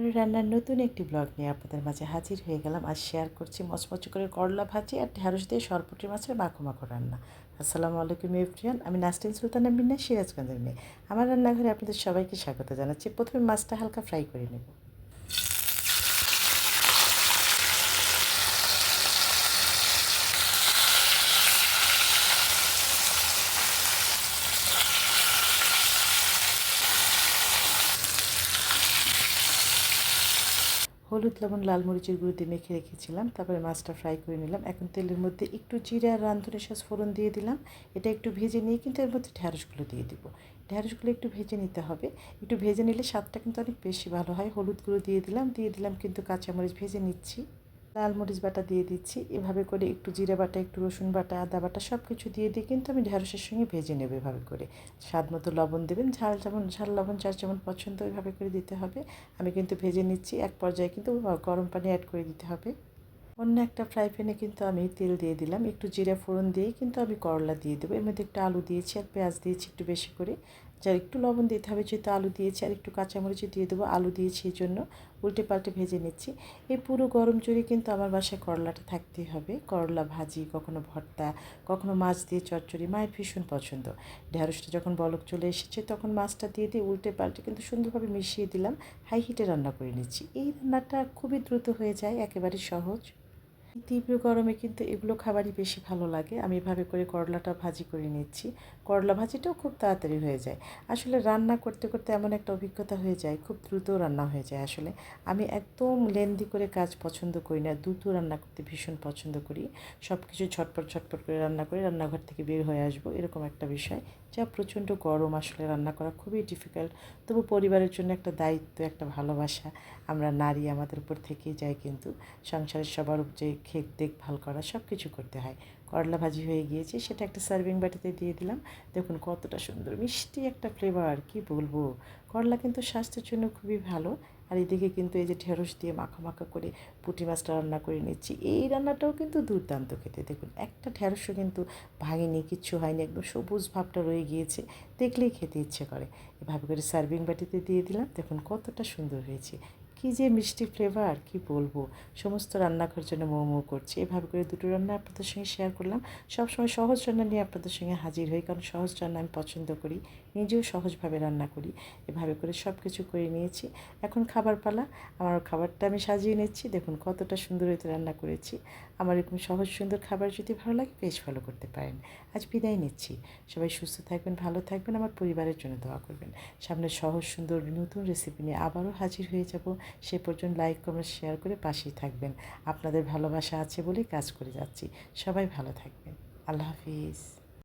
আবারও রান্নার নতুন একটি ব্লগ নিয়ে আপনাদের মাঝে হাজির হয়ে গেলাম। আজ শেয়ার করছি মচমচে করে করলা ভাজি আর ঢেঁড়স দিয়ে সরপুঁটি মাছের মাখো মাখো রান্না। আসসালামু আলাইকুম এভরিওয়ান, আমি নাসরিন সুলতানা মিন্না, সিরাজগঞ্জের মেয়ে। আমার রান্নাঘরে আপনাদের সবাইকে স্বাগত জানাচ্ছি। প্রথমে মাছটা হালকা ফ্রাই করে নেব। হলুদ লবণ লাল মরিচের গুঁড়ো দিয়ে মেখে রেখেছিলাম, তারপরে মাছটা ফ্রাই করে নিলাম। এখন তেলের মধ্যে একটু জিরা আর রাঁধুনি শাঁস ফোড়ন দিয়ে দিলাম। এটা একটু ভেজে নিয়ে কিন্তু এর মধ্যে ঢেঁড়সগুলো দিয়ে দিব। ঢেঁড়সগুলো একটু ভেজে নিতে হবে, একটু ভেজে নিলে স্বাদটা কিন্তু অনেক বেশি ভালো হয়। হলুদ গুঁড়ো দিয়ে দিলাম কিন্তু কাঁচামরিচ ভেজে নিচ্ছি। লাল মরিচ বাটা দিয়ে দিচ্ছি। এভাবে করে একটু জিরা বাটা, একটু রসুন বাটা, আদা বাটা সব কিছু দিয়ে কিন্তু আমি ঢেঁড়সের সঙ্গে ভেজে নেব। এভাবে করে স্বাদ মতো লবণ দেবেন, ঝাল লবণ যার যেমন পছন্দ ওইভাবে করে দিতে হবে। আমি কিন্তু ভেজে নিচ্ছি। এক পর্যায়ে কিন্তু গরম পানি অ্যাড করে দিতে হবে। অন্য একটা ফ্রাই প্যানে কিন্তু আমি তেল দিয়ে দিলাম, একটু জিরা ফোড়ন দিয়েই কিন্তু আমি করলা দিয়ে দেবো। এর মধ্যে একটু আলু দিয়েছি আর পেঁয়াজ দিয়েছি একটু বেশি করে। যার একটু লবণ দিতে হবে যেহেতু আলু দিয়েছি, আর একটু কাঁচামরিচও দিয়ে দেবো। আলু দিয়েছি এই জন্য উল্টে পাল্টে ভেজে নিচ্ছি। এই পুরো গরম জুড়ে কিন্তু আমার বাসায় করলাটা থাকতেই হবে। করলা ভাজি, কখনো ভর্তা, কখনো মাছ দিয়ে চচ্চড়ি, মায়ের ভীষণ পছন্দ। ঢেঁড়সটা যখন বলক চলে এসেছে তখন মাছটা দিয়ে উল্টে পাল্টে কিন্তু সুন্দরভাবে মিশিয়ে দিলাম। হাই হিটে রান্না করে নিচ্ছি। এই রান্নাটা খুবই দ্রুত হয়ে যায়, একেবারে সহজ। তীব্র গরমে কিন্তু এগুলো খাবারই বেশি ভালো লাগে। আমি এভাবে করে করলাটা ভাজি করে নিচ্ছি। করলা ভাজিটাও খুব তাড়াতাড়ি হয়ে যায়। আসলে রান্না করতে করতে এমন একটা অভিজ্ঞতা হয়ে যায়, খুব দ্রুত রান্না হয়ে যায়। আসলে আমি একদম লেন্দি করে কাজ পছন্দ করি না, দ্রুত রান্না করতে ভীষণ পছন্দ করি। সব কিছু ঝটপট করে রান্না করে রান্নাঘর থেকে বের হয়ে আসবো, এরকম একটা বিষয়। যা প্রচণ্ড গরম, আসলে রান্না করা খুবই ডিফিকাল্ট। তবু পরিবারের জন্য একটা দায়িত্ব, একটা ভালোবাসা। আমরা নারী, আমাদের উপর থেকেই যায় কিন্তু সংসারের সবার যে দেখভাল করা সব কিছু করতে হয়। করলা ভাজি হয়ে গিয়েছে, সেটা একটা সার্ভিং বাটিতে দিয়ে দিলাম। দেখুন কতটা সুন্দর মিষ্টি একটা ফ্লেভার, কি বলবো। করলা কিন্তু স্বাস্থ্যের জন্য খুবই ভালো। আর এদিকে কিন্তু এই যে ঢেঁড়স দিয়ে মাখা করে পুঁটি মাছটা রান্না করে নিচ্ছি। এই রান্নাটাও কিন্তু দুর্দান্ত খেতে। দেখুন একটা ঢেঁড়সও কিন্তু ভাঙেনি, কিচ্ছু হয়নি, একদম সবুজ ভাবটা রয়ে গিয়েছে, দেখলেই খেতে ইচ্ছে করে। এভাবে করে সার্ভিং বাটিতে দিয়ে দিলাম। দেখুন কতটা সুন্দর হয়েছে, কী যে মিষ্টি ফ্লেভার, কি বলবো। সমস্ত রান্নাঘর জন্য মৌ করছে। এভাবে করে দুটো রান্না আপনাদের সঙ্গে শেয়ার করলাম। সবসময় সহজ রান্না নিয়ে আপনাদের সঙ্গে হাজির হই, কারণ সহজ রান্না আমি পছন্দ করি, নিজেও সহজভাবে রান্না করি। এভাবে করে সব কিছু করে নিয়েছি। এখন খাবার পালা। আমার খাবারটা আমি সাজিয়ে নিচ্ছি। দেখুন কতটা সুন্দর হতে রান্না করেছি। আমার এরকম সহজ সুন্দর খাবার যদি ভালো লাগে পেজ ফলো করতে পারেন। আজ বিদায় নিচ্ছি। সবাই সুস্থ থাকবেন, ভালো থাকবেন, আমার পরিবারের জন্য দোয়া করবেন। সামনে সহজ সুন্দর নতুন রেসিপি নিয়ে আবারও হাজির হয়ে যাব। সে পর্যন্ত লাইক কমেন্ট শেয়ার করে পাশেই থাকবেন। আপনাদের ভালোবাসা আছে বলেই কাজ করে যাচ্ছি। সবাই ভালো থাকবেন। আল্লাহ হাফিজ।